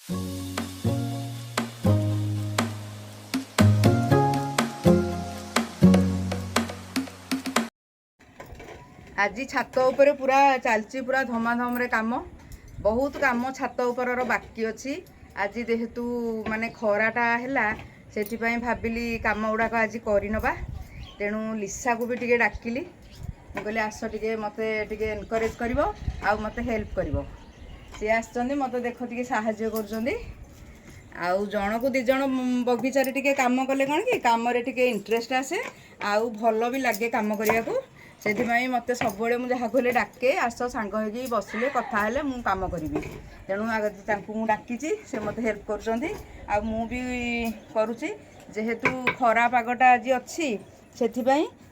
आज छात उपरे पूरा चलती पूरा धमाधम रे काम बहुत काम छात उपरर बाकी अच्छी आज जेहेतु माने खराटा है से भाविली काम गुड़ाक आज करनवा तेणु लिसा को भी टिके डाकिली कहली आस टिके मते टिके एनकरेज कर मते हेल्प कर सी आसचंदी मते देख टिके साहाय्य कर आउ जन को दिज बगीचारे टिके काम कले कौन कि काम टिके इंटरेस्ट आसे आउ भल भी लगे काम करने को से मत सब मुझे जहाँ कहले डाके आस सांग हो बसिले कथा हेले मु काम करी तेणु डाकी से मत हेल्प कर करुच्ची जेहेतु खरा पागटा आज अच्छी से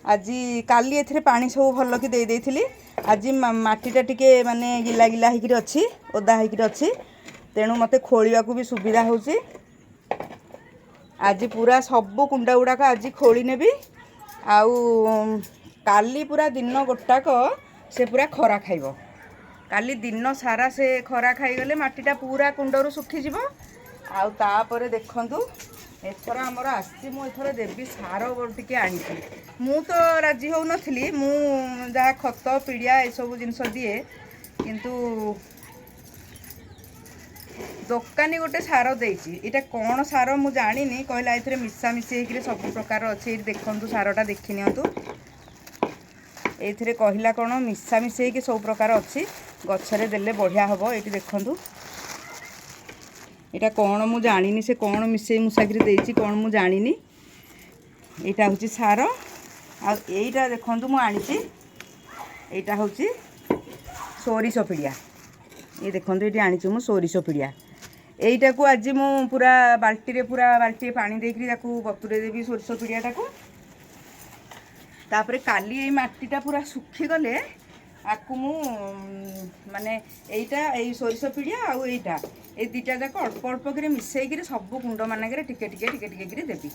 आज काली ए पानी सब भल कि दे देइथिली आज माटीटा टिके माने गिला गिला होकर अच्छी ओदा होकर अच्छी तेणु मत खोलिया भी सुविधा होची आज पूरा सब कुंडा गुड़ाक आज खोली नेबी आउ काली पूरा दिन गोटाक से पूरा खरा खाइब काली दिन सारा से खरा खाईगले माटीटा पूरा कुंडरू सुखीज आउे देखु एथर आमर आसी मुझे देवी सार टिके आनी मु तो राजी हो नी मु जहाँ खत पिड़िया ये सब जिनस दिए किंतु दोकानी गोटे सार देती यहाँ कौन सार मु जानी कहला ये मिशामिशी होकर सब प्रकार अच्छे देखु सारटा देखी नियंतु ये कहला कौन मिशामिशी होकर सब प्रकार अच्छी गचरे देले बढ़िया हम ये देखु यहाँ कौन मु जानी से कौन मिसे मुसाकरी देती कौन मु जानी यहाँ हूँ सार आईटा देखु मु आनी यहाँ हूँ सोरिष पिड़िया ये देखो ये आनी मु सोरिष पिड़िया यहीटा को आज मु पूरा बाल्टी पानी देकर बतुरे देवी सोरिष पिड़ियाटा को तापरे काली ये माटीटा पूरा सुखी गले आपको मु माने एटा ए सोरिष पिड़िया आउ एटा ए दुटा जाक अल्प अल्प कर मिसेक सब कुंड मानक टिके टिके टिके टिके देवी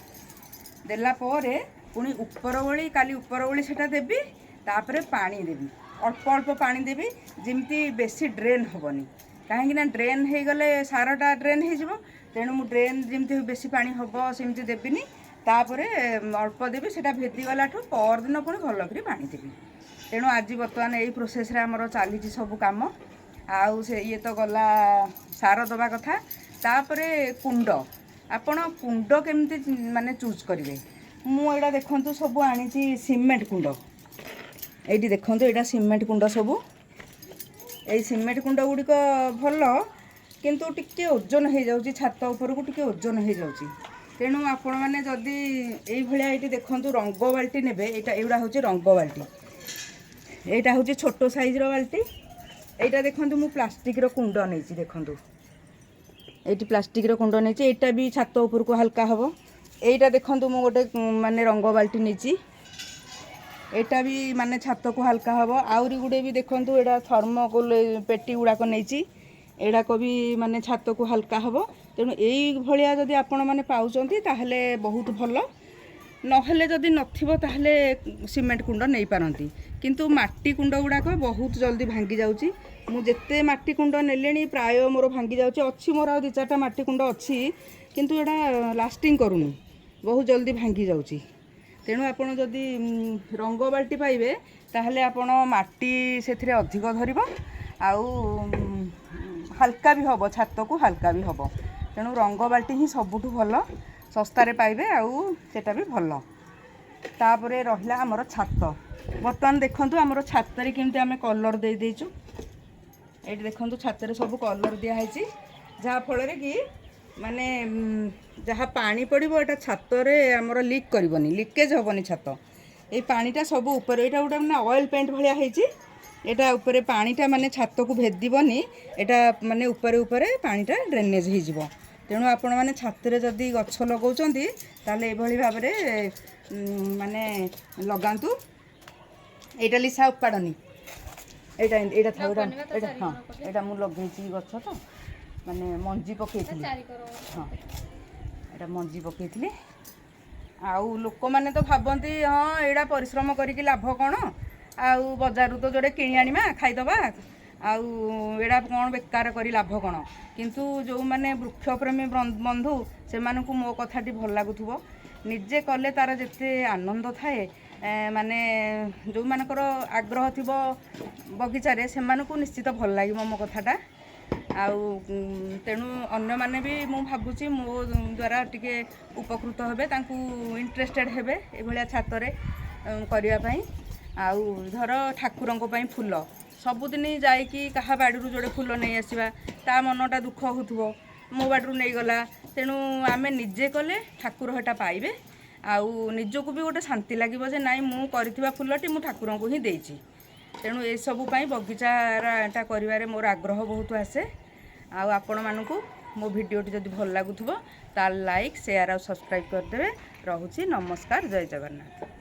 देला परे पुणी ऊपर बड़ी काली ऊपर बड़ी सेटा देवी तापरे पानी देवी अल्प अल्प पानी देवी जमती बेसी ड्रेन हेनी कहीं ड्रेन हो गले सारटा ड्रेन हो तेणु मु ड्रेन जमती बेसी पानी हम सेमती देवीनी तापरे अल्प देवी से भेदीगला परदिन पुणी भल कर पानी देवी तेणु आज बर्तमान यही प्रोसेस रे आमर चली सब कम आउ से ये तो गला सार दबा कथा तापरे कुंड आपण कुंड केमती माने चूज करेंगे मुझा देखु सब आनी सीमेंट कुंड ये देखो यहाँ सीमेंट कुंड सब ये सीमेंट कुंड गुड़िक भल किंतु टिके ओजन हो जाऊँगी छात उपरकू टिके ओजन हो जाऊँगी तेणु आपण मैंने जदि ये ये देखु रंग बाल्टी ने यहाँ हूँ रंग बाल्टी यहाँ हूँ छोट साइज बाल्टी यहाँ देखो मु प्लास्टिक कुंड नहीं देखु ये प्लास्टिक कुंड नहीं यहाँ भी छात उपरकू हल्का हम यहाँ देखु मु गोटे माने रंग बाल्टी नहीं एटा भी माने छात को हल्का हम आउरी गुड़े भी देखु यहाँ थर्मोकोल पेटी गुड़ाक नहीं एड़ाक भी माने छात को हल्का हम तेणु यही भाया जदि आपण मैंने पाँच ताहले बहुत भल नहेले जदि नथिबो ताहले सीमेंट कुंड नहीं पारती किंतु माटी कुंड गुड़ाक बहुत जल्दी भांगी जाऊँगी मु जेते माटी कुंड नेले प्राय मोर भांगी जाऊँगी अच्छी मोर आ 2-4टा माटी कुंड अच्छी किंतु यहाँ लास्टिंग करूनी बहुत जल्दी भांगी जाऊँगी तेणु आपण जदि रंग बाल्टी पाइबे ताहले आपण माटी से अधिक धरिब आउ हल्का भी हम छात को हल्का भी हम तेणु रंग बाल्टी ही सबुठु भल सस्तारे पाइबे आउ सेटा भी भल तापरे रहिला हमर छात बर्तमान देखंतु हमर छात रे केमते हमें कलर दे देचु एठी देखंतु छात रे सब कलर दिया हैची जहा फल रे कि माने जहाँ पानी पड़ो यहाँ छात आमर लिक करनी लिकेज हेनी छात ये पानीटा सब ऊपर यहाँ गोटे मैंने ऑयल पेंट भाया यहाँ ऊपर पानीटा माने छात को भेदबनी यहाँ माने ऊपर ऊपर पानीटा ड्रेनेज हो तेणु आपण मैंने छात जदि गछ लगाउछंती ताले एभली भाव माने लगातु यहाँ लिसा उपाड़नी यहाँ था हाँ यहाँ मुझे लगे गछ तो माने मंजी पकई हाँ यहाँ मंजी पकई आउ लोक मैंने तो भावती हाँ यहाँ परिश्रम करके लाभ कौन आउ बजार तो जोड़े किणी आनिमा खाईदबा ଆଉ ଏଇଟା କ'ଣ ବେକାର କରି ଲାଭ କ'ଣ। କିନ୍ତୁ ଯେଉଁମାନେ ବୃକ୍ଷପ୍ରେମୀ ବନ୍ଧୁ ସେମାନଙ୍କୁ ମୋ କଥାଟି ଭଲ ଲାଗୁଥିବ। ନିଜେ କଲେ ତା'ର ଯେତେ ଆନନ୍ଦ ଥାଏ, ମାନେ ଯେଉଁମାନଙ୍କର ଆଗ୍ରହ ଥିବ ବଗିଚାରେ ସେମାନଙ୍କୁ ନିଶ୍ଚିତ ଭଲ ଲାଗିବ ମୋ କଥାଟା। ଆଉ ତେଣୁ ଅନ୍ୟମାନେ ବି ମୁଁ ଭାବୁଛି ମୋ ଦ୍ୱାରା ଟିକେ ଉପକୃତ ହେବେ, ତାଙ୍କୁ ଇଣ୍ଟରେଷ୍ଟେଡ଼ ହେବେ ଏଭଳିଆ ଛାତରେ କରିବା ପାଇଁ। ଆଉ ଧର ଠାକୁରଙ୍କ ପାଇଁ ଫୁଲ ସବୁଦିନ ଯାଇକି କାହା ବାଡ଼ିରୁ ଯୋଡ଼େ ଫୁଲ ନେଇ ଆସିବା, ତା ମନଟା ଦୁଃଖ ହେଉଥିବ, ମୋ ବାଡ଼ିରୁ ନେଇଗଲା। ତେଣୁ ଆମେ ନିଜେ କଲେ ଠାକୁର ହେଟା ପାଇବେ, ଆଉ ନିଜକୁ ବି ଗୋଟେ ଶାନ୍ତି ଲାଗିବ ଯେ ନାଇଁ ମୁଁ କରିଥିବା ଫୁଲଟି ମୁଁ ଠାକୁରଙ୍କୁ ହିଁ ଦେଇଛି। ତେଣୁ ଏସବୁ ପାଇଁ ବଗିଚାଟା କରିବାରେ ମୋର ଆଗ୍ରହ ବହୁତ ଆସେ। ଆଉ ଆପଣମାନଙ୍କୁ ମୋ ଭିଡ଼ିଓଟି ଯଦି ଭଲ ଲାଗୁଥିବ ତାହେଲେ ଲାଇକ୍, ସେୟାର ଆଉ ସବସ୍କ୍ରାଇବ୍ କରିଦେବେ। ରହୁଛି, ନମସ୍କାର, ଜୟ ଜଗନ୍ନାଥ।